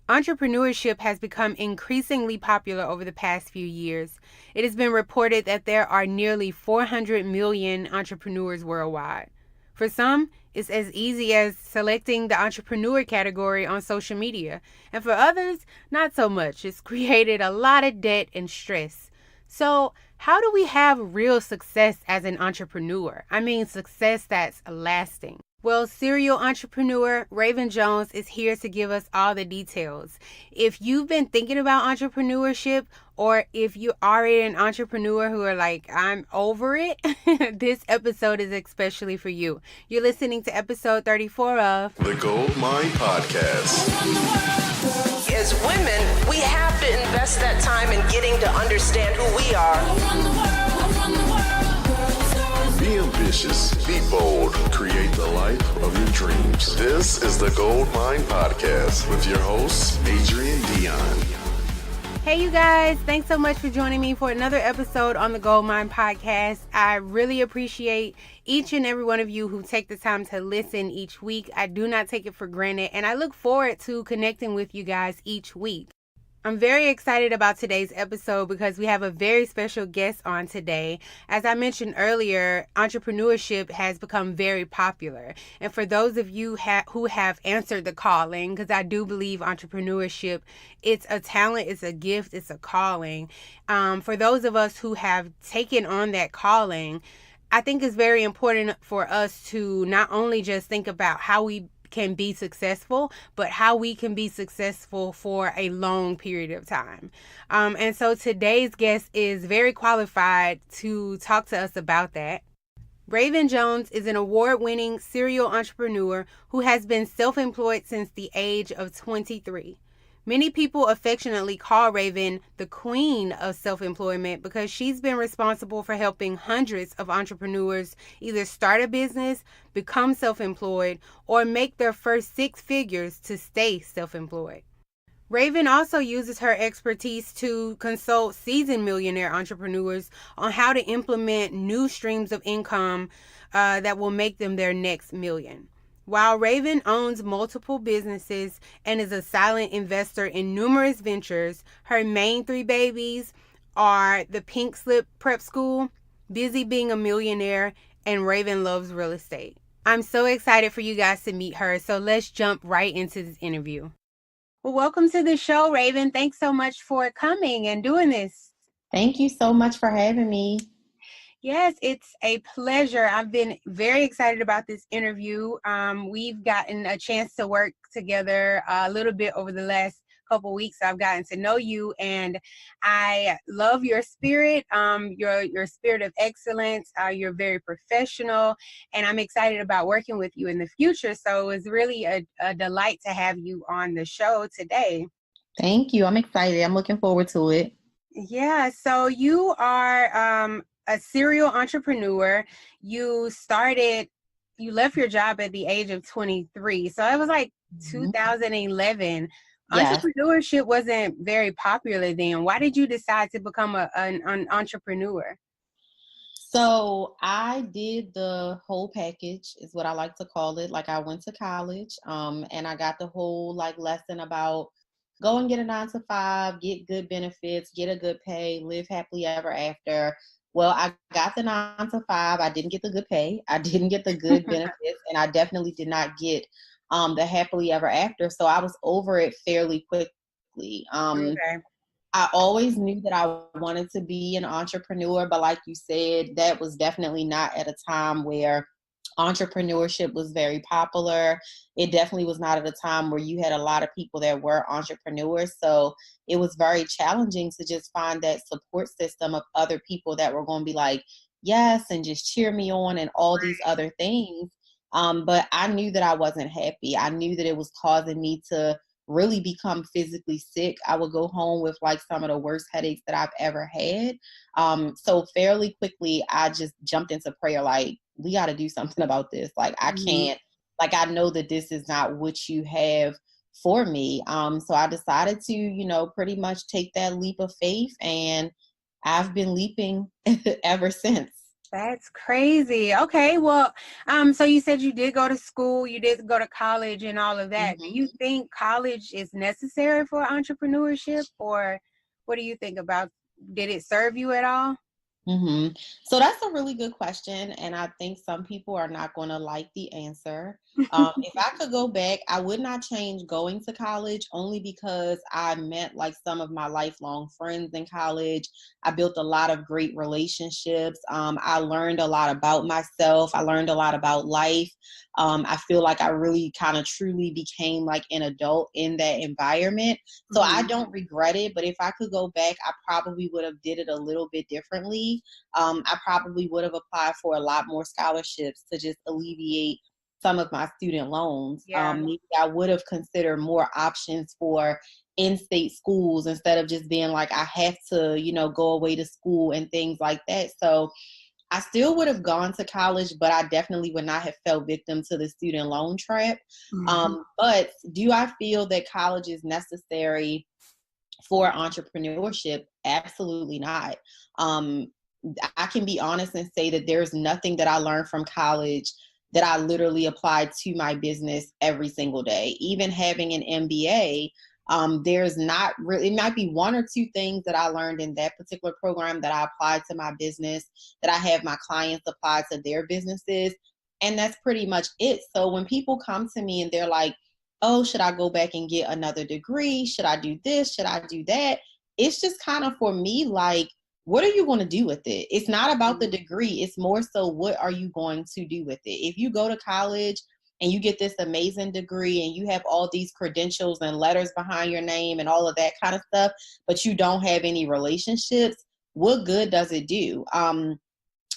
Entrepreneurship has become increasingly popular over the past few years. It has been reported that there are nearly 400 million entrepreneurs worldwide. For some, it's as easy as selecting the entrepreneur category on social media, and for others, not so much. It's created a lot of debt and stress. So, how do we have real success as an entrepreneur? I mean, success that's lasting. Well, serial entrepreneur Raevyn Jones is here to give us all the details. If you've been thinking about entrepreneurship, or if you are an entrepreneur who are like, I'm over it, this episode is especially for you. You're listening to episode 34 of The Gold Mine Podcast. As women, we have to invest that time in getting to understand who we are. Be ambitious, be bold, create the life of your dreams. This is the Gold Mine Podcast with your host, Adrian Dion. Hey, you guys. Thanks so much for joining me for another episode on the Gold Mine Podcast. I really appreciate each and every one of you who take the time to listen each week. I do not take it for granted, and I look forward to connecting with you guys each week. I'm very excited about today's episode because we have a very special guest on today. As I mentioned earlier, entrepreneurship has become very popular. And for those of you who have answered the calling, because I do believe entrepreneurship, it's a talent, it's a gift, it's a calling. For those of us who have taken on that calling, I think it's very important for us to not only just think about how we can be successful, but how we can be successful for a long period of time. And so today's guest is very qualified to talk to us about that. Raevyn Jones is an award-winning serial entrepreneur who has been self-employed since the age of 23. Many people affectionately call Raevyn the queen of self-employment because she's been responsible for helping hundreds of entrepreneurs either start a business, become self-employed, or make their first six figures to stay self-employed. Raevyn also uses her expertise to consult seasoned millionaire entrepreneurs on how to implement new streams of income that will make them their next million. While Raevyn owns multiple businesses and is a silent investor in numerous ventures, her main three babies are the Pink Slip Prep School, Busy Being a Millionaire, and Raevyn Loves Real Estate. I'm so excited for you guys to meet her, so let's jump right into this interview. Well, welcome to the show, Raevyn. Thanks so much for coming and doing this. Thank you so much for having me. Yes, it's a pleasure. I've been very excited about this interview. We've gotten a chance to work together a little bit over the last couple weeks. I've gotten to know you, and I love your spirit, your spirit of excellence. You're very professional, and I'm excited about working with you in the future. So it's really a delight to have you on the show today. Thank you. I'm excited. I'm looking forward to it. Yeah, so you are a serial entrepreneur. You left your job at the age of 23. So it was like 2011. Yes. Entrepreneurship wasn't very popular then. Why did you decide to become an entrepreneur? So I did the whole package is what I like to call it. Like I went to college and I got the whole lesson about go and get a 9-to-5, get good benefits, get a good pay, live happily ever after. Well, I got the 9-to-5. I didn't get the good pay. I didn't get the good benefits, and I definitely did not get the happily ever after. So I was over it fairly quickly. Okay. I always knew that I wanted to be an entrepreneur, but like you said, that was definitely not at a time where entrepreneurship was very popular. It definitely was not at a time where you had a lot of people that were entrepreneurs. So it was very challenging to just find that support system of other people that were going to be like, yes, and just cheer me on and all these other things. But I knew that I wasn't happy. I knew that it was causing me to really become physically sick. I would go home with some of the worst headaches that I've ever had. So fairly quickly, I just jumped into prayer, we got to do something about this. I can't, I know that this is not what you have for me. So I decided to, pretty much take that leap of faith, and I've been leaping ever since. That's crazy. Okay, well, so you said you did go to school, you did go to college and all of that. Do you Mm-hmm. think college is necessary for entrepreneurship, or what do you think about, did it serve you at all? Mm-hmm. So that's a really good question, and I think some people are not going to like the answer. If I could go back, I would not change going to college, only because I met like some of my lifelong friends in college. I built a lot of great relationships. I learned a lot about myself. I learned a lot about life. I feel like I really kind of truly became like an adult in that environment. So I Mhm. don't regret it, but if I could go back, I probably would have did it a little bit differently. I probably would have applied for a lot more scholarships to just alleviate some of my student loans. Yeah. Maybe I would have considered more options for in-state schools instead of just being like, I have to, go away to school and things like that. So I still would have gone to college, but I definitely would not have fell victim to the student loan trap. Mhm. But do I feel that college is necessary for entrepreneurship? Absolutely not. Um, I can be honest and say that there's nothing that I learned from college that I literally applied to my business every single day. Even having an MBA, there's not really, it might be one or two things that I learned in that particular program that I applied to my business, that I have my clients apply to their businesses. And that's pretty much it. So when people come to me and they're like, oh, should I go back and get another degree? Should I do this? Should I do that? It's just kind of for me like, what are you going to do with it? It's not about the degree. It's more so, what are you going to do with it? If you go to college and you get this amazing degree and you have all these credentials and letters behind your name and all of that kind of stuff, but you don't have any relationships, what good does it do?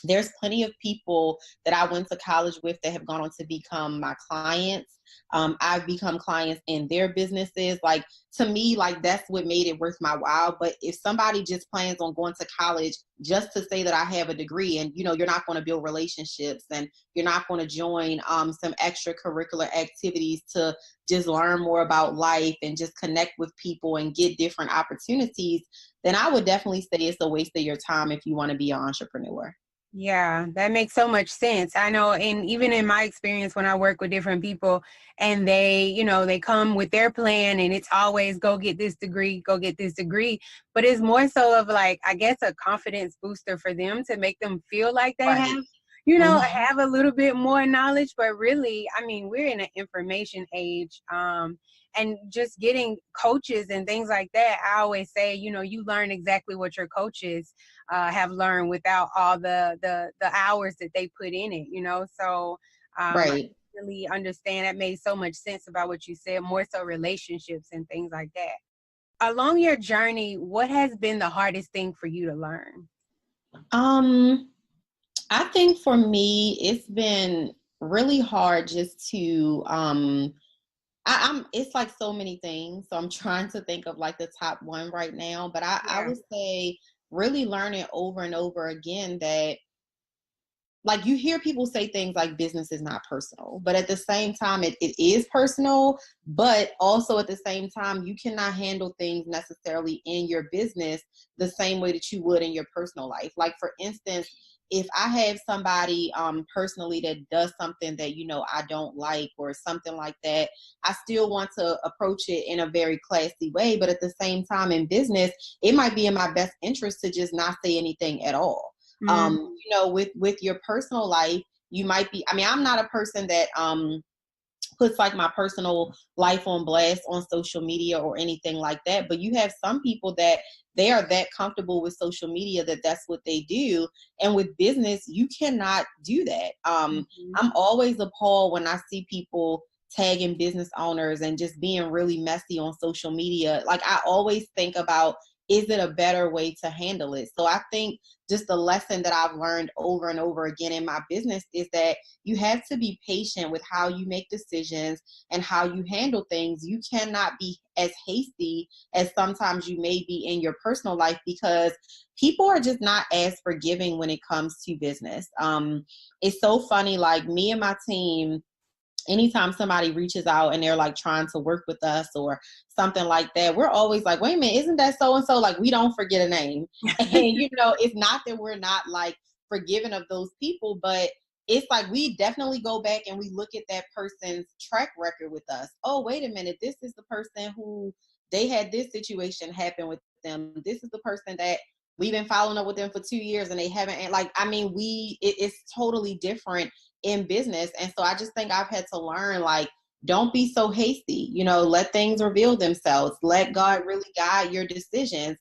There's plenty of people that I went to college with that have gone on to become my clients. I've become clients in their businesses. Like, to me, like, that's what made it worth my while. But if somebody just plans on going to college just to say that I have a degree, and you're not going to build relationships, and you're not going to join some extracurricular activities to just learn more about life and just connect with people and get different opportunities, then I would definitely say it's a waste of your time if you want to be an entrepreneur. Yeah, that makes so much sense. I know, and even in my experience when I work with different people and they come with their plan and it's always go get this degree, go get this degree. But it's more so of like, I guess, a confidence booster for them to make them feel like they Right. have a little bit more knowledge. But really, I mean, we're in an information age. And just getting coaches and things like that, I always say, you learn exactly what your coaches have learned without all the hours that they put in it. So I Right. really understand. That made so much sense about what you said, more so relationships and things like that. Along your journey, what has been the hardest thing for you to learn? Um, I think for me, it's been really hard just to I'm it's like so many things. So I'm trying to think of like the top one right now. But I Yeah. would say really learning over and over again that, like, you hear people say things like business is not personal, but at the same time, it is personal. But also at the same time, you cannot handle things necessarily in your business the same way that you would in your personal life. Like, for instance, if I have somebody personally that does something that I don't like or something like that, I still want to approach it in a very classy way. But at the same time, in business, it might be in my best interest to just not say anything at all. Mm. With your personal life, you might be, I mean, I'm not a person that puts like my personal life on blast on social media or anything like that, but you have some people that they are that comfortable with social media that that's what they do. And with business, you cannot do that. Mhm. I'm always appalled when I see people tagging business owners and just being really messy on social media. Like, I always think about, is it a better way to handle it? So I think just the lesson that I've learned over and over again in my business is that you have to be patient with how you make decisions and how you handle things. You cannot be as hasty as sometimes you may be in your personal life, because people are just not as forgiving when it comes to business. It's so funny, like, me and my team, anytime somebody reaches out and they're like trying to work with us or something like that, we're always like, wait a minute, isn't that so and so? Like, we don't forget a name. And it's not that we're not like forgiving of those people, but it's like we definitely go back and we look at that person's track record with us. Oh, wait a minute, this is the person who they had this situation happen with them. This is the person that we've been following up with them for 2 years and they haven't, and like, I mean, it's totally different in business. And so I just think I've had to learn, like, don't be so hasty, let things reveal themselves. Let God really guide your decisions.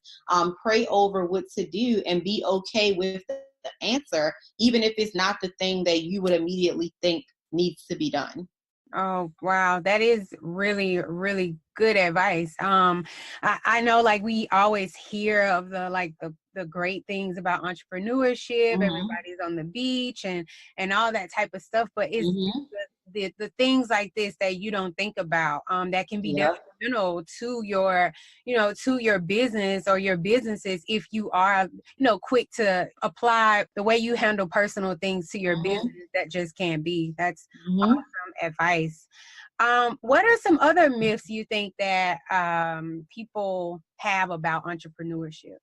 Pray over what to do and be okay with the answer, even if it's not the thing that you would immediately think needs to be done. Oh, wow. That is really, really good advice. I know, like, we always hear of the great things about entrepreneurship. Mm-hmm. Everybody's on the beach and all that type of stuff, but it's Mm-hmm. the things like this that you don't think about, that can be Yep. detrimental to your business or your businesses if you are, quick to apply the way you handle personal things to your Mm-hmm. business. That just can't be. That's Mm-hmm. awesome advice. What are some other myths you think that people have about entrepreneurship?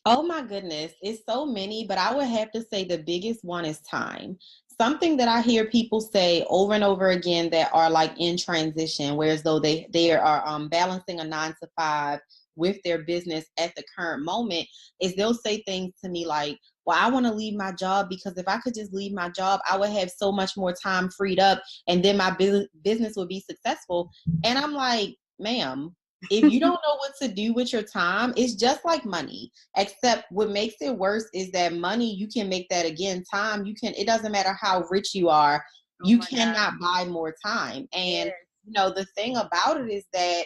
Oh my goodness, it's so many, but I would have to say the biggest one is time. Something that I hear people say over and over again that are like in transition, whereas though they are balancing a 9 to 5 with their business at the current moment, is they'll say things to me like, well, I want to leave my job because if I could just leave my job, I would have so much more time freed up and then my business would be successful. And I'm like, ma'am, if you don't know what to do with your time, it's just like money. Except what makes it worse is that money, you can make that again. Time, it doesn't matter how rich you are, you cannot buy more time. And, the thing about it is that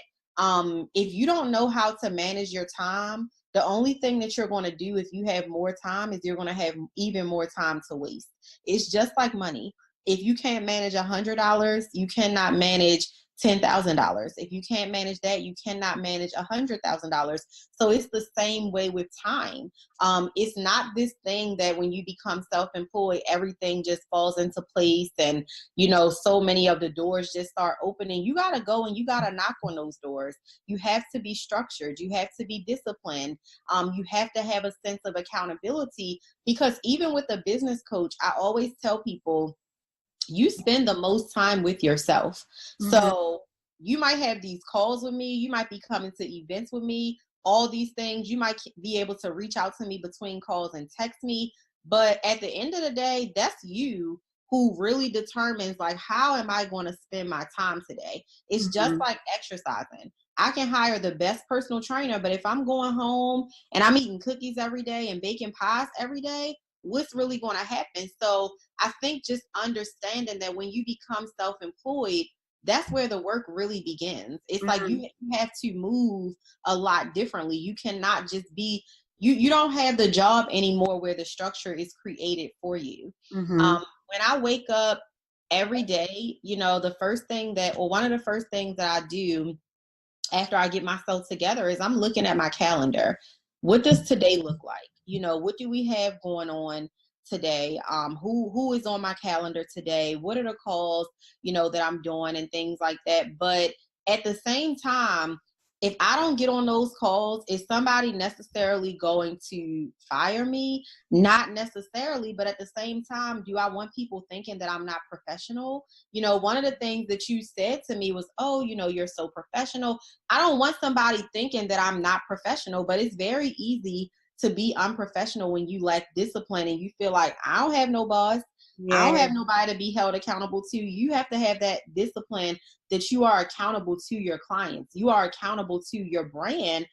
if you don't know how to manage your time, the only thing that you're going to do if you have more time is you're going to have even more time to waste. It's just like money. If you can't manage $100, you cannot manage $10,000. If you can't manage that, you cannot manage $100,000. So it's the same way with time. It's not this thing that when you become self-employed, everything just falls into place and, so many of the doors just start opening. You got to go and you got to knock on those doors. You have to be structured. You have to be disciplined. You have to have a sense of accountability, because even with a business coach, I always tell people, you spend the most time with yourself. Mm-hmm. So you might have these calls with me. You might be coming to events with me, all these things. You might be able to reach out to me between calls and text me. But at the end of the day, that's you who really determines, like, how am I going to spend my time today? It's just like exercising. I can hire the best personal trainer, but if I'm going home and I'm eating cookies every day and baking pies every day, what's really going to happen? So I think just understanding that when you become self-employed, that's where the work really begins. It's like you have to move a lot differently. You cannot just be, you don't have the job anymore where the structure is created for you. When I wake up every day, the first thing one of the first things that I do after I get myself together is I'm looking at my calendar. What does today look like? What do we have going on today? Who is on my calendar today? What are the calls, that I'm doing and things like that? But at the same time, if I don't get on those calls, is somebody necessarily going to fire me? Not necessarily, but at the same time, do I want people thinking that I'm not professional? One of the things that you said to me was, oh, you're so professional. I don't want somebody thinking that I'm not professional, but it's very easy to be unprofessional when you lack discipline and you feel like, I don't have no boss. I don't have nobody to be held accountable to. You have to have that discipline that you are accountable to your clients. You are accountable to your brand.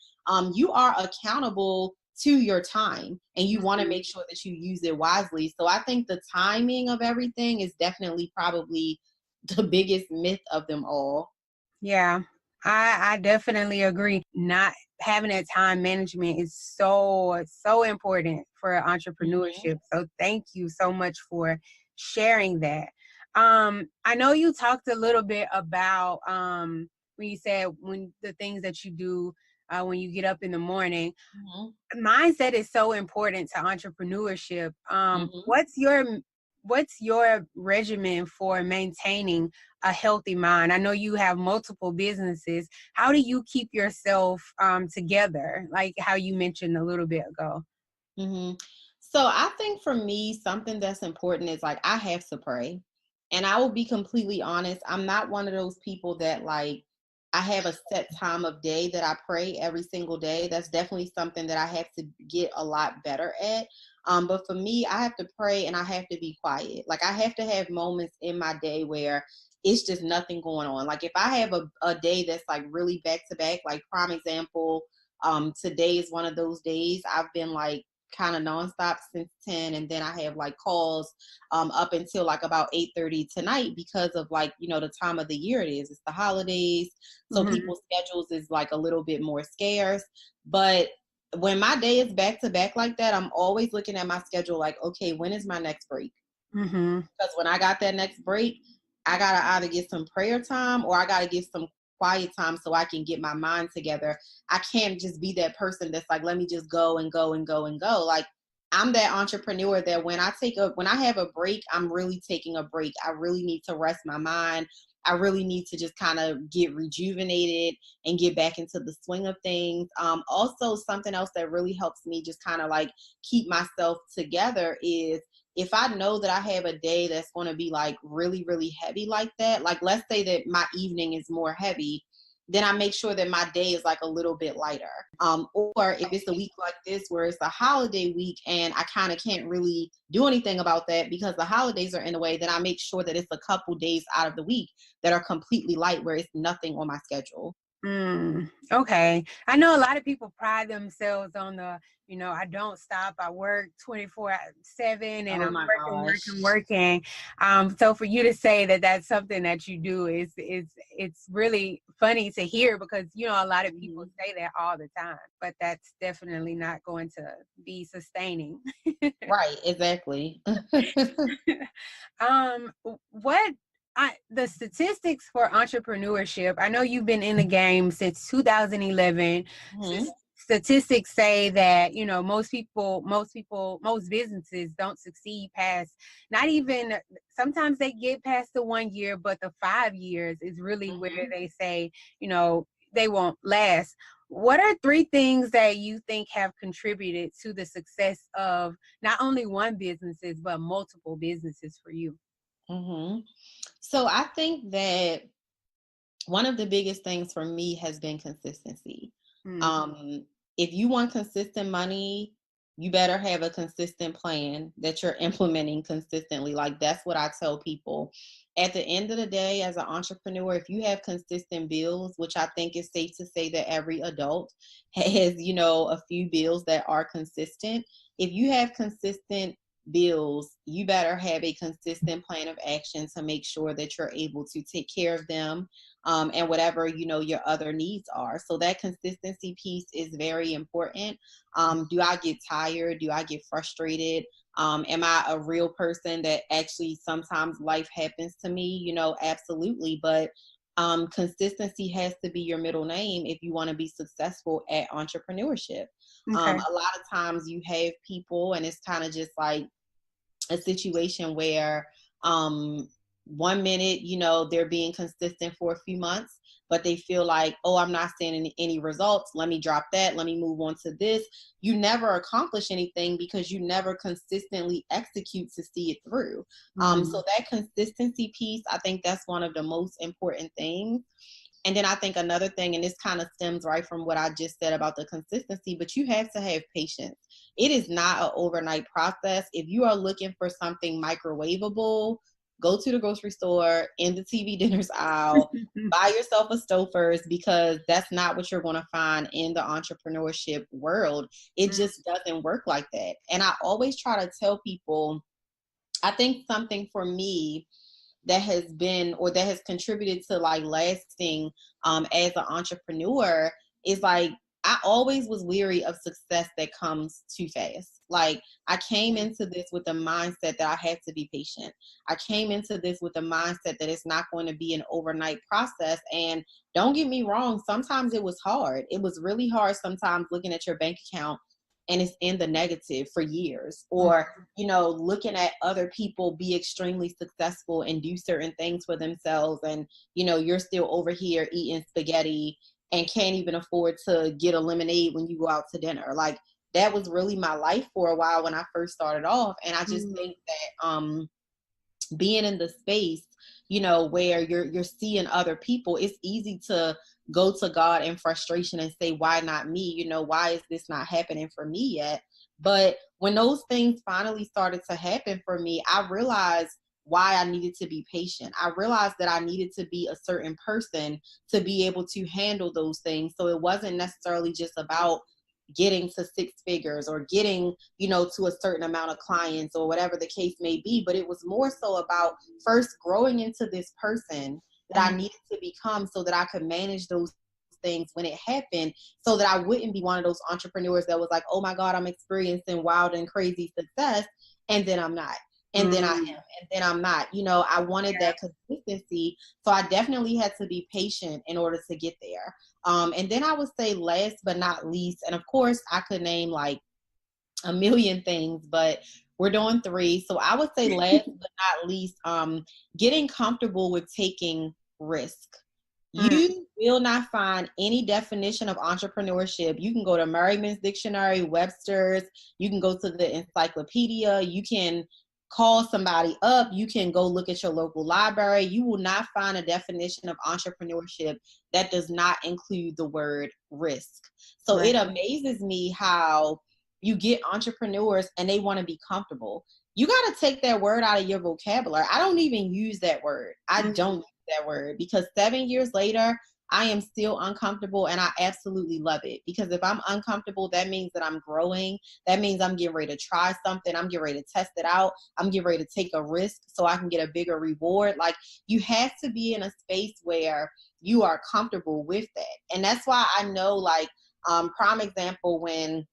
You are accountable to your time, and you want to make sure that you use it wisely. So I think the timing of everything is definitely probably the biggest myth of them all. Yeah, I definitely agree. Not having that time management is so important for entrepreneurship. So thank you so much for sharing that. I know you talked a little bit about when you said when the things that you do when you get up in the morning. Mindset is so important to entrepreneurship. What's your regimen for maintaining a healthy mind? I know you have multiple businesses. How do you keep yourself together, like how you mentioned a little bit ago? So I think for me, something that's important is like I have to pray. And I will be completely honest, I'm not one of those people that like I have a set time of day that I pray every single day. That's definitely something that I have to get a lot better at. But for me, I have to pray and I have to be quiet. Like I have to have moments in my day where it's just nothing going on. Like if I have a day that's like really back to back, like prime example, today is one of those days. I've been like kind of nonstop since 10, and then I have like calls up until like about 8:30 tonight because of like, you know, the time of the year it is. It's the holidays. So Mm-hmm. people's schedules is like a little bit more scarce. But when my day is back to back like that, I'm always looking at my schedule like, okay, when is my next break? Mm-hmm. Because when I got that next break, I gotta either get some prayer time or I gotta get some quiet time so I can get my mind together. I can't just be that person that's like, let me just go and go and go and go. Like I'm that entrepreneur that when I have a break, I'm really taking a break. I really need to rest my mind. I really need to just kind of get rejuvenated and get back into the swing of things. Also, something else that really helps me just kind of like keep myself together is if I know that I have a day that's going to be like really, really heavy like that, like let's say that my evening is more heavy, then I make sure that my day is like a little bit lighter. Or if it's a week like this where it's a holiday week and I kind of can't really do anything about that because the holidays are in a way, then I make sure that it's a couple days out of the week that are completely light where it's nothing on my schedule. Okay. I know a lot of people pride themselves on I don't stop. I work 24/7 and Oh I'm my working, gosh. working, working. So for you to say that that's something that you do is it's really funny to hear because, a lot of people Mhm. say that all the time, but that's definitely not going to be sustaining. Right, exactly. Um, what the statistics for entrepreneurship, I know you've been in the game since 2011. Mhm. Statistics say that, most businesses don't succeed past not even sometimes they get past the 1 year, but the 5 years is really where Mhm. they say, they won't last. What are three things that you think have contributed to the success of not only one businesses, but multiple businesses for you? Mhm. So I think that one of the biggest things for me has been consistency. Mm, Um, if you want consistent money, you better have a consistent plan that you're implementing consistently. Like that's what I tell people. At the end of the day, as an entrepreneur, if you have consistent bills, which I think is safe to say that every adult has, a few bills that are consistent. If you have consistent bills, you better have a consistent plan of action to make sure that you're able to take care of them, and whatever your other needs are. So that consistency piece is very important. Do I get tired? Do I get frustrated? Am I a real person that actually sometimes life happens to me? Absolutely. But consistency has to be your middle name if you want to be successful at mm, entrepreneurship. okay. A lot of times you have people, and it's kind of just like a situation where um 1 minute they're being consistent for a few months, but they feel like, oh, I'm not seeing any results, let me drop that, let me move on to this. You never accomplish anything because you never consistently execute to see it through. Mm, So that consistency piece, I think that's one of the most important things. And then I think another thing, and this kind of stems right from what I just said about the consistency, but you have to have patience. It is not an overnight process. If you are looking for something microwavable, go to the grocery store in the TV dinners aisle, buy yourself a Stouffer's, because that's not what you're going to find in the entrepreneurship world. It just doesn't work like that. And I always try to tell people, I think something for me that has been, or that has contributed to like lasting as an entrepreneur, is like I always was weary of success that comes too fast. Like I came into this with the mindset that I had to be patient. I came into this with the mindset that it's not going to be an overnight process. And don't get me wrong, sometimes it was hard. It was really hard sometimes looking at your bank account and it's in the negative for years, mm, or looking at other people be extremely successful and do certain things for themselves. And, you're still over here eating spaghetti and can't even afford to get a lemonade when you go out to dinner. Like that was really my life for a while when I first started off. And I just think that being in the space, you know, where you're seeing other people, it's easy to go to God in frustration and say, why not me? You know, why is this not happening for me yet? But when those things finally started to happen for me, I realized why I needed to be patient. I realized that I needed to be a certain person to be able to handle those things. So it wasn't necessarily just about getting to six figures or getting, you know, to a certain amount of clients or whatever the case may be. But it was more so about first growing into this person that I needed to become so that I could manage those things when it happened, so that I wouldn't be one of those entrepreneurs that was like, oh my God, I'm experiencing wild and crazy success, and then I'm not. And then I am, and then I'm not. You know, I wanted that consistency. So I definitely had to be patient in order to get there. And then I would say last but not least, and of course I could name like a million things, but we're doing three. So I would say last but not least, getting comfortable with taking risk. You will not find any definition of entrepreneurship. You can go to Merriman's Dictionary, Webster's, you can go to the encyclopedia, you can call somebody up, you can go look at your local library. You will not find a definition of entrepreneurship that does not include the word risk. So it amazes me how you get entrepreneurs and they want to be comfortable. You got to take that word out of your vocabulary. I don't even use that word. I don't use that word, because 7 years later, I am still uncomfortable, and I absolutely love it. Because if I'm uncomfortable, that means that I'm growing. That means I'm getting ready to try something. I'm getting ready to test it out. I'm getting ready to take a risk so I can get a bigger reward. Like, you have to be in a space where you are comfortable with that. And that's why I know, like, prime example, when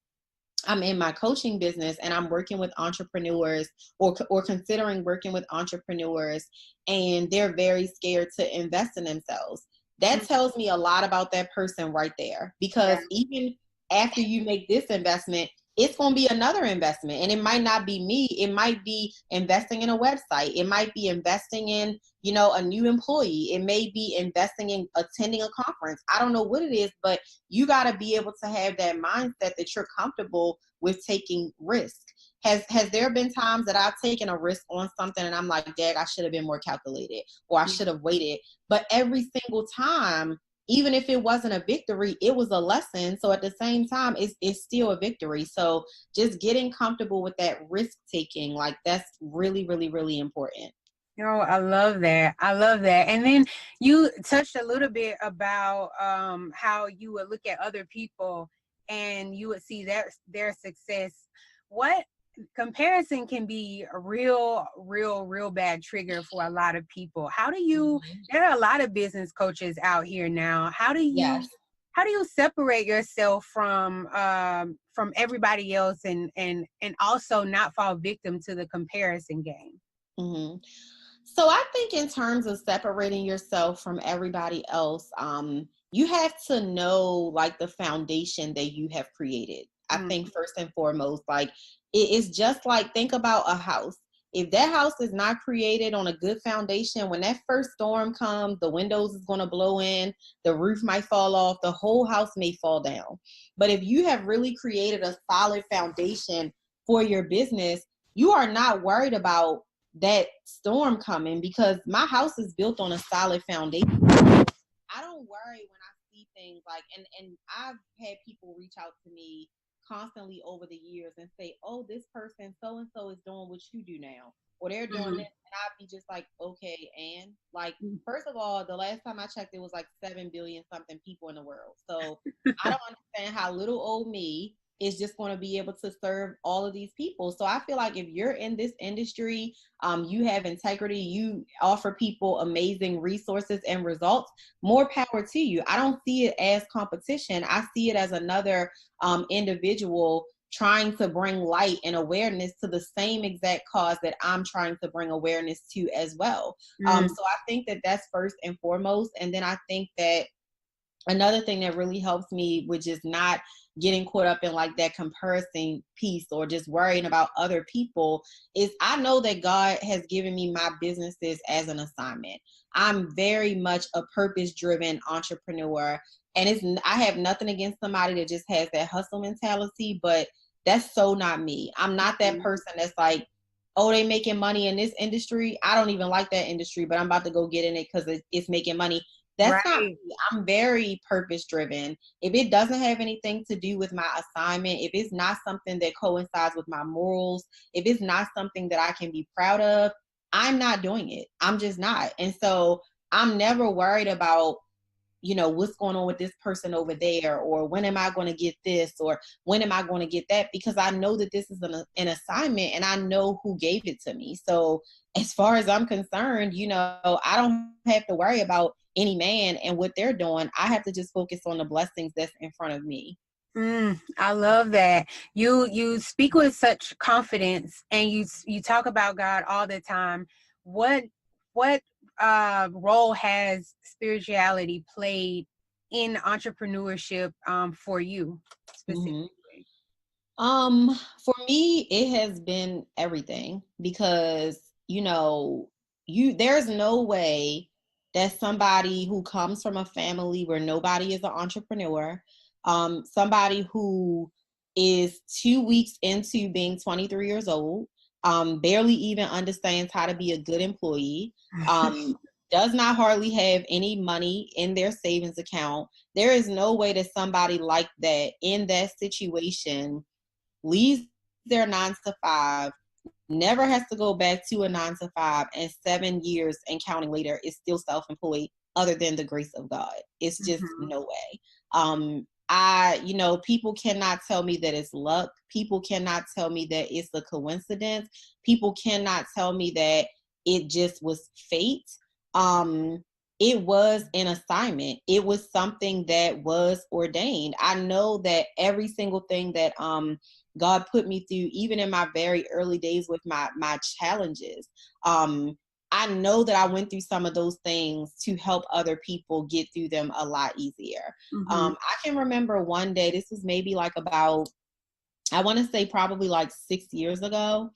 I'm in my coaching business and I'm working with entrepreneurs or considering working with entrepreneurs, and they're very scared to invest in themselves. That tells me a lot about that person right there, because even after you make this investment, it's going to be another investment, and it might not be me. It might be investing in a website. It might be investing in, you know, a new employee. It may be investing in attending a conference. I don't know what it is, but you got to be able to have that mindset that you're comfortable with taking risk. Has there been times that I've taken a risk on something and I'm like, Dag, I should have been more calculated, or I should have waited. But every single time, even if it wasn't a victory, it was a lesson. So at the same time, it's still a victory. So just getting comfortable with that risk taking, like, that's really, really, really important. Oh, I love that. I love that. And then you touched a little bit about how you would look at other people and you would see their success. What comparison can be a real bad trigger for a lot of people. How do you, there are a lot of business coaches out here now. How do you separate yourself from everybody else and also not fall victim to the comparison game? So I think in terms of separating yourself from everybody else, you have to know, like, the foundation that you have created. I think first and foremost, like, it's just like, think about a house. If that house is not created on a good foundation, when that first storm comes, the windows is going to blow in, the roof might fall off, the whole house may fall down. But if you have really created a solid foundation for your business, you are not worried about that storm coming, because my house is built on a solid foundation. I don't worry when I see things like, and I've had people reach out to me constantly over the years and say, oh, this person so-and-so is doing what you do now, or they're doing this, and I'd be just like, okay, and like, first of all, the last time I checked, it was like 7 billion something people in the world. So I don't understand how little old me is just going to be able to serve all of these people. So I feel like if you're in this industry, you have integrity, you offer people amazing resources and results, more power to you. I don't see it as competition. I see it as another individual trying to bring light and awareness to the same exact cause that I'm trying to bring awareness to as well. So I think that that's first and foremost. And then I think that another thing that really helps me, which is not getting caught up in like that comparison piece or just worrying about other people, is I know that God has given me my businesses as an assignment. I'm very much a purpose-driven entrepreneur, and I have nothing against somebody that just has that hustle mentality, but That's so not me. I'm not that person that's like, oh, they making money in this industry. I don't even like that industry, but I'm about to go get in it because it's making money. That's not Right. me. I'm very purpose driven. If it doesn't have anything to do with my assignment, if it's not something that coincides with my morals, if it's not something that I can be proud of, I'm not doing it. I'm just not. And so I'm never worried about, what's going on with this person over there, or when am I going to get this, or when am I going to get that, because I know that this is an assignment and I know who gave it to me. So as far as I'm concerned, I don't have to worry about any man and what they're doing. I have to just focus on the blessings that's in front of me. I love that. You speak with such confidence, and you talk about God all the time. What role has spirituality played in entrepreneurship for you specifically? For me, it has been everything, because, there's no way that somebody who comes from a family where nobody is an entrepreneur, somebody who is 2 weeks into being 23 years old, barely even understands how to be a good employee, does not hardly have any money in their savings account. There is no way that somebody like that in that situation leaves their 9 to 5, never has to go back to a 9 to 5, and 7 years and counting later is still self-employed, other than the grace of God. It's just no way. People cannot tell me that it's luck. People cannot tell me that it's a coincidence. People cannot tell me that it just was fate. It was an assignment. It was something that was ordained. I know that every single thing that God put me through, even in my very early days with my challenges, I know that I went through some of those things to help other people get through them a lot easier. I can remember one day, this was maybe like about, I want to say probably like 6 years ago.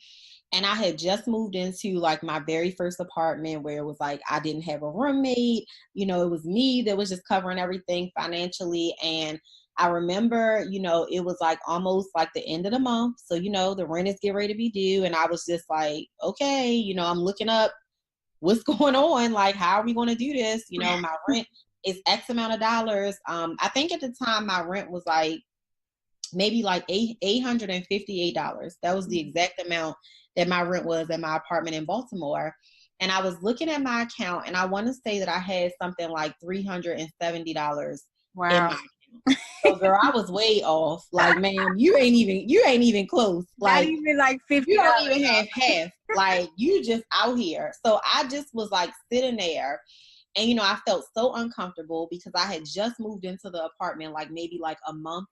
And I had just moved into like my very first apartment, where it was like, I didn't have a roommate. It was me that was just covering everything financially. And I remember, it was like almost like the end of the month. So, the rent is getting ready to be due. And I was just like, okay, I'm looking up what's going on. Like, how are we going to do this? My rent is X amount of dollars. I think at the time my rent was like maybe like $858. That was the exact amount that my rent was at my apartment in Baltimore. And I was looking at my account, and I want to say that I had something like $370 in my account. So girl, I was way off. Like, ma'am, you ain't even close. Like, Not even like $50. You don't even have half. Like, you just out here. So I just was like sitting there, and I felt so uncomfortable because I had just moved into the apartment like maybe like a month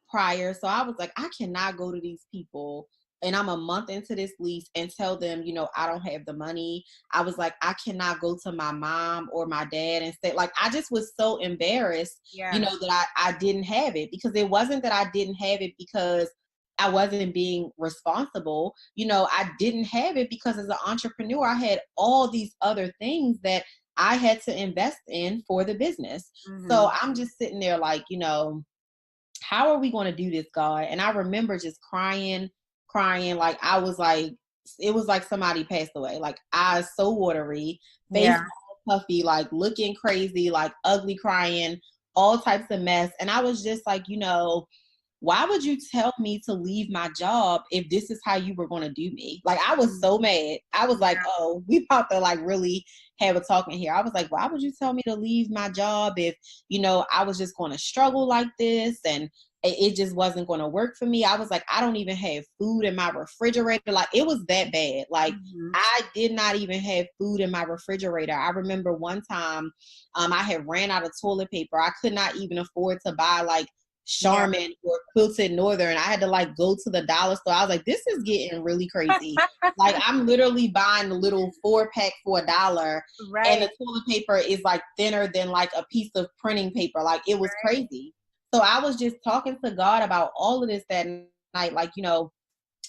prior. So I was like, I cannot go to these people, and I'm a month into this lease, and tell them, I don't have the money. I was like, I cannot go to my mom or my dad and say, like, I just was so embarrassed, that I didn't have it, because it wasn't that I didn't have it because I wasn't being responsible. I didn't have it because as an entrepreneur, I had all these other things that I had to invest in for the business. So I'm just sitting there like, how are we going to do this, God? And I remember just crying. Like, I was like, it was like somebody passed away. Like, eyes so watery, face all puffy, like looking crazy, like ugly, crying, all types of mess. And I was just like, why would you tell me to leave my job if this is how you were going to do me? Like, I was so mad. I was like, oh, we about to like really have a talk in here. I was like, why would you tell me to leave my job if, I was just going to struggle like this, and it just wasn't going to work for me? I was like, I don't even have food in my refrigerator. Like, it was that bad. Like, I did not even have food in my refrigerator. I remember one time I had ran out of toilet paper. I could not even afford to buy like Charmin or Quilted Northern. I had to like go to the dollar store. I was like, this is getting really crazy. Like, I'm literally buying a little 4-pack for $1, and the toilet paper is like thinner than like a piece of printing paper. Like, it was crazy. So I was just talking to God about all of this that night. Like,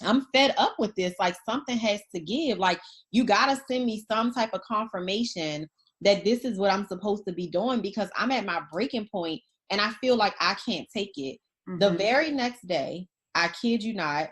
I'm fed up with this. Like, something has to give. Like, you got to send me some type of confirmation that this is what I'm supposed to be doing, because I'm at my breaking point and I feel like I can't take it. The very next day, I kid you not,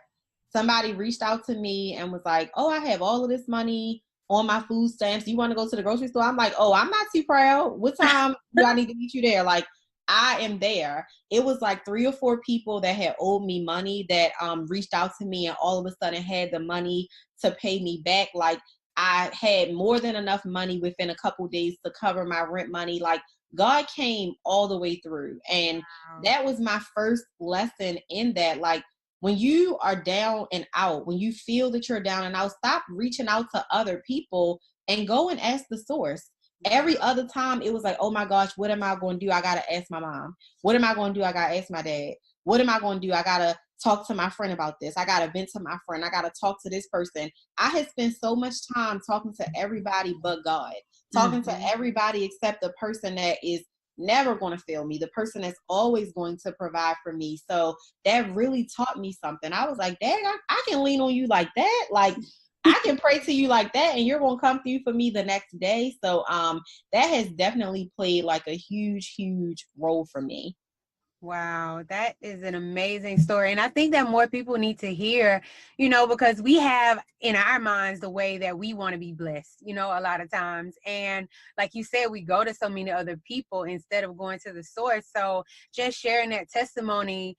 somebody reached out to me and was like, oh, I have all of this money on my food stamps. You want to go to the grocery store? I'm like, oh, I'm not too proud. What time do I need to meet you there? Like, I am there. It was like 3 or 4 people that had owed me money that reached out to me and all of a sudden had the money to pay me back. Like, I had more than enough money within a couple days to cover my rent money. Like, God came all the way through. And that was my first lesson in that. Like, when you are down and out, when you feel that you're down and out, stop reaching out to other people and go and ask the source. Every other time it was like, oh my gosh, what am I going to do? I got to ask my mom. What am I going to do? I got to ask my dad. What am I going to do? I got to talk to my friend about this. I got to vent to my friend. I got to talk to this person. I had spent so much time talking to everybody but God, talking to everybody except the person that is never going to fail me, the person that's always going to provide for me. So that really taught me something. I was like, Dad, I can lean on you like that. Like, I can pray to you like that and you're going to come through for me the next day. So that has definitely played like a huge, huge role for me. Wow, that is an amazing story. And I think that more people need to hear, because we have in our minds the way that we want to be blessed, a lot of times. And like you said, we go to so many other people instead of going to the source. So just sharing that testimony,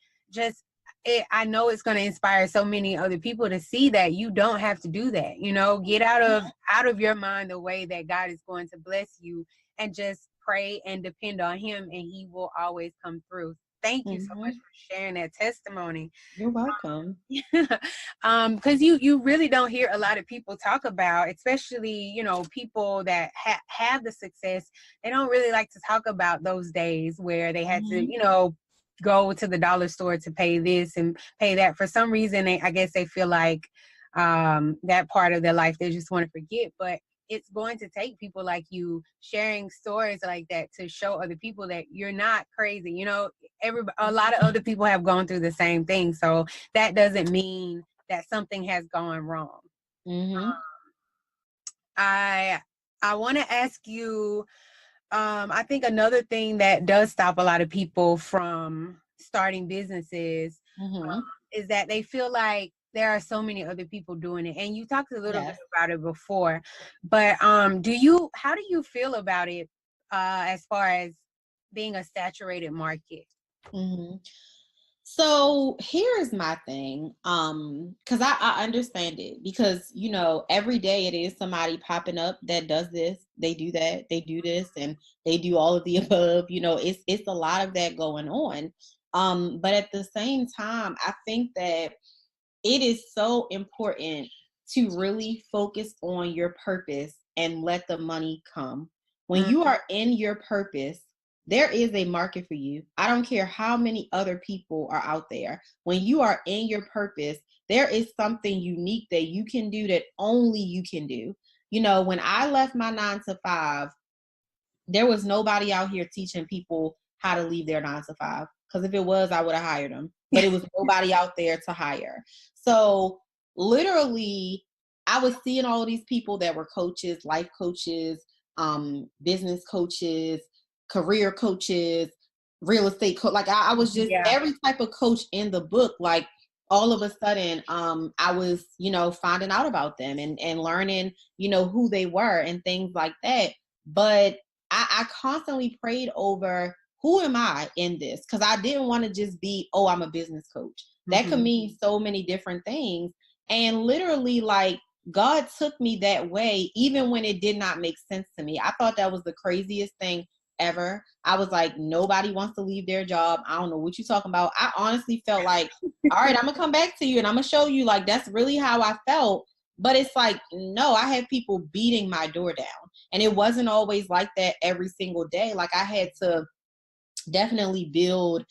I know it's going to inspire so many other people to see that you don't have to do that. Get out of your mind the way that God is going to bless you, and just pray and depend on him, and he will always come through. Thank you so much for sharing that testimony. You're welcome. Because you really don't hear a lot of people talk about, especially, people that have the success. They don't really like to talk about those days where they had to, go to the dollar store to pay this and pay that. For some reason, I guess they feel like that part of their life they just want to forget. But it's going to take people like you sharing stories like that to show other people that you're not crazy. A lot of other people have gone through the same thing. So that doesn't mean that something has gone wrong. I want to ask you, I think another thing that does stop a lot of people from starting businesses is that they feel like there are so many other people doing it. And you talked a little bit about it before, but how do you feel about it as far as being a saturated market? So here's my thing, because I understand it, because every day it is somebody popping up that does this, they do that, they do this, and they do all of the above. It's a lot of that going on. But at the same time, I think that it is so important to really focus on your purpose and let the money come. When you are in your purpose, there is a market for you. I don't care how many other people are out there. When you are in your purpose, there is something unique that you can do that only you can do. When I left my 9 to 5, there was nobody out here teaching people how to leave their 9 to 5. Because if it was, I would have hired them. But it was nobody out there to hire. So literally, I was seeing all of these people that were coaches, life coaches, business coaches, career coaches, real estate coach. Like I was just every type of coach in the book. Like all of a sudden, I was, finding out about them and learning, who they were and things like that. But I constantly prayed over, who am I in this? Because I didn't want to just be, oh, I'm a business coach. That could mean so many different things. And literally, like, God took me that way, even when it did not make sense to me. I thought that was the craziest thing ever. I was like, nobody wants to leave their job. I don't know what you're talking about. I honestly felt like, all right, I'm going to come back to you and I'm going to show you, like, that's really how I felt. But it's like, no, I had people beating my door down. And it wasn't always like that every single day. Like, I had to definitely build,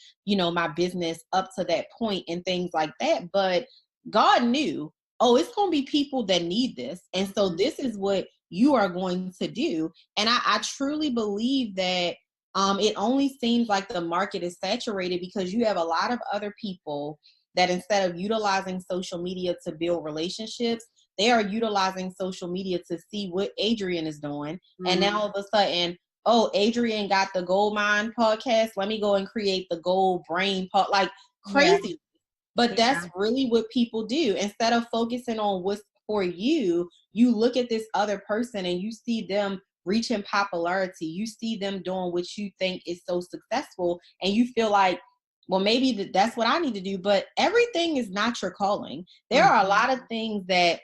my business up to that point and things like that. But God knew, oh, it's going to be people that need this. And so this is what you are going to do. And I truly believe that it only seems like the market is saturated because you have a lot of other people that instead of utilizing social media to build relationships, they are utilizing social media to see what Adrian is doing. And now all of a sudden, oh, Adrian got the Gold Mine podcast. Let me go and create the Gold Brain like crazy. But that's really what people do. Instead of focusing on what's for you, you look at this other person and you see them reaching popularity. You see them doing what you think is so successful, and you feel like, well, maybe that's what I need to do. But everything is not your calling. There are a lot of things that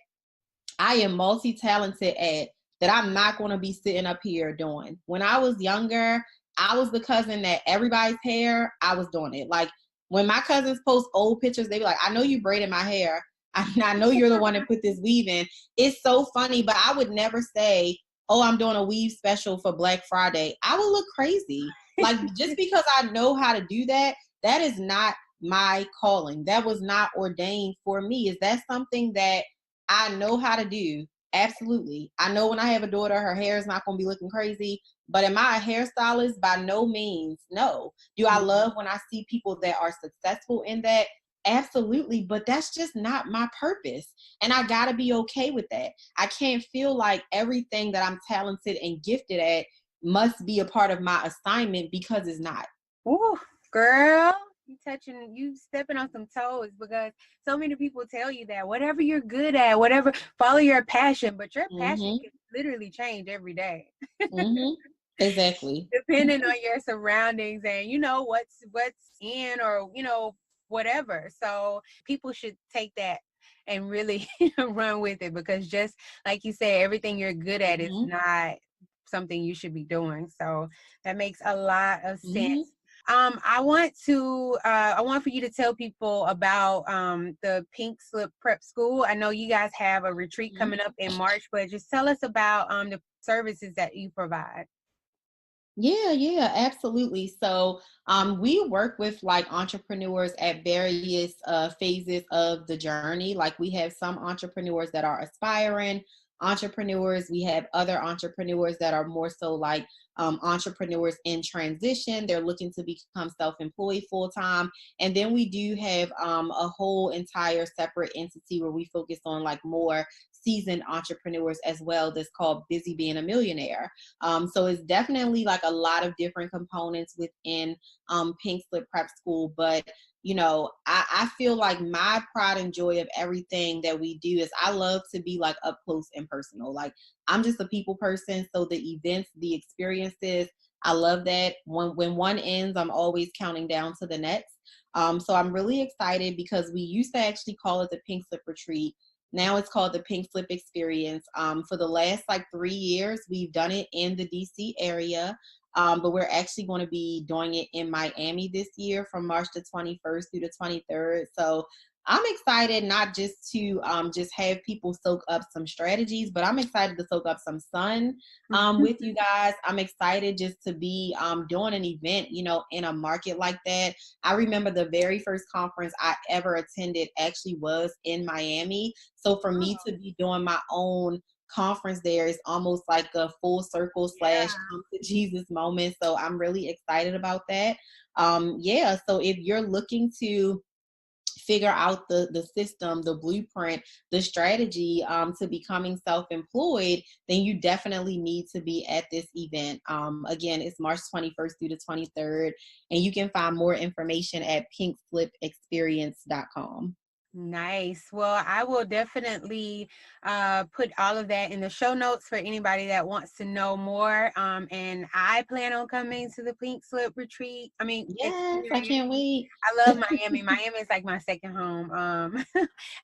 I am multi-talented at that I'm not going to be sitting up here doing. When I was younger, I was the cousin that everybody's hair, I was doing it. Like when my cousins post old pictures, they be like, I know you braided my hair. I know you're the one that put this weave in. It's so funny, but I would never say, oh, I'm doing a weave special for Black Friday. I would look crazy. Like just because I know how to do that, that is not my calling. That was not ordained for me. Is that something that I know how to do? Absolutely. I know when I have a daughter, her hair is not going to be looking crazy. But am I a hairstylist? By no means, no. Do I love when I see people that are successful in that? Absolutely. But that's just not my purpose. And I got to be okay with that. I can't feel like everything that I'm talented and gifted at must be a part of my assignment, because it's not. Ooh, girl. You stepping on some toes, because so many people tell you that whatever you're good at, whatever, follow your passion, but your passion can literally change every day. Exactly. Depending on your surroundings and what's in, or whatever. So people should take that and really run with it, because just like you said, everything you're good at is not something you should be doing. So that makes a lot of sense. I want for you to tell people about the Pink Slip Prep School. I know you guys have a retreat coming up in March, but just tell us about the services that you provide. Yeah, absolutely. So we work with like entrepreneurs at various phases of the journey. Like we have some entrepreneurs that are aspiring entrepreneurs. We have other entrepreneurs that are more so like entrepreneurs in transition. They're looking to become self-employed full-time. And then we do have a whole entire separate entity where we focus on like more seasoned entrepreneurs as well, that's called Busy Being a Millionaire. So it's definitely like a lot of different components within Pink Slip Prep School. But I feel like my pride and joy of everything that we do is I love to be like up close and personal. Like I'm just a people person. So the events, the experiences, I love that. When one ends, I'm always counting down to the next. So I'm really excited because we used to actually call it the Pink Slip Retreat. Now it's called the Pink Slip Experience. For the last like 3 years, we've done it in the DC area. But we're actually going to be doing it in Miami this year from March the 21st through the 23rd. So I'm excited not just to just have people soak up some strategies, but I'm excited to soak up some sun with you guys. I'm excited just to be doing an event, in a market like that. I remember the very first conference I ever attended actually was in Miami. So for me to be doing my own conference there is almost like a full circle / come to Jesus moment. So I'm really excited about that. So if you're looking to figure out the system, the blueprint, the strategy to becoming self-employed, then you definitely need to be at this event. Again, it's March 21st through the 23rd, and you can find more information at pinkslipexperience.com. Nice. Well, I will definitely put all of that in the show notes for anybody that wants to know more. And I plan on coming to the Pink Slip Retreat. Yes, I can't wait. I love Miami. Miami is like my second home.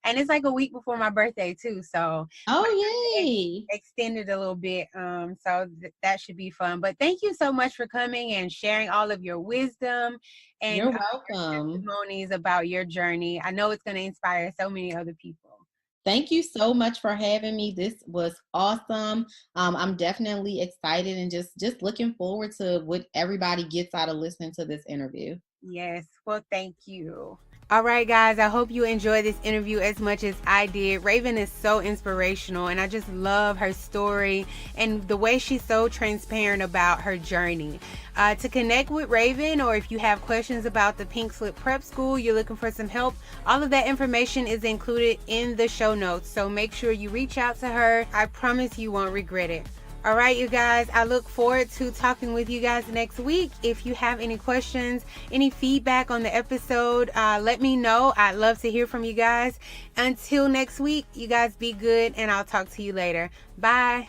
And it's like a week before my birthday too. So yay! Extended a little bit. So that should be fun. But thank you so much for coming and sharing all of your wisdom and you're welcome. Testimonies about your journey. I know it's going to inspire so many other people. Thank you so much for having me. This was awesome. I'm definitely excited and just looking forward to what everybody gets out of listening to this interview. Yes. Well, thank you. All right, guys, I hope you enjoyed this interview as much as I did. Raevyn is so inspirational, and I just love her story and the way she's so transparent about her journey. To connect with Raevyn, or if you have questions about the Pink Slip Prep School, you're looking for some help, all of that information is included in the show notes. So make sure you reach out to her. I promise you won't regret it. All right, you guys, I look forward to talking with you guys next week. If you have any questions, any feedback on the episode, let me know. I'd love to hear from you guys. Until next week, you guys be good, and I'll talk to you later. Bye.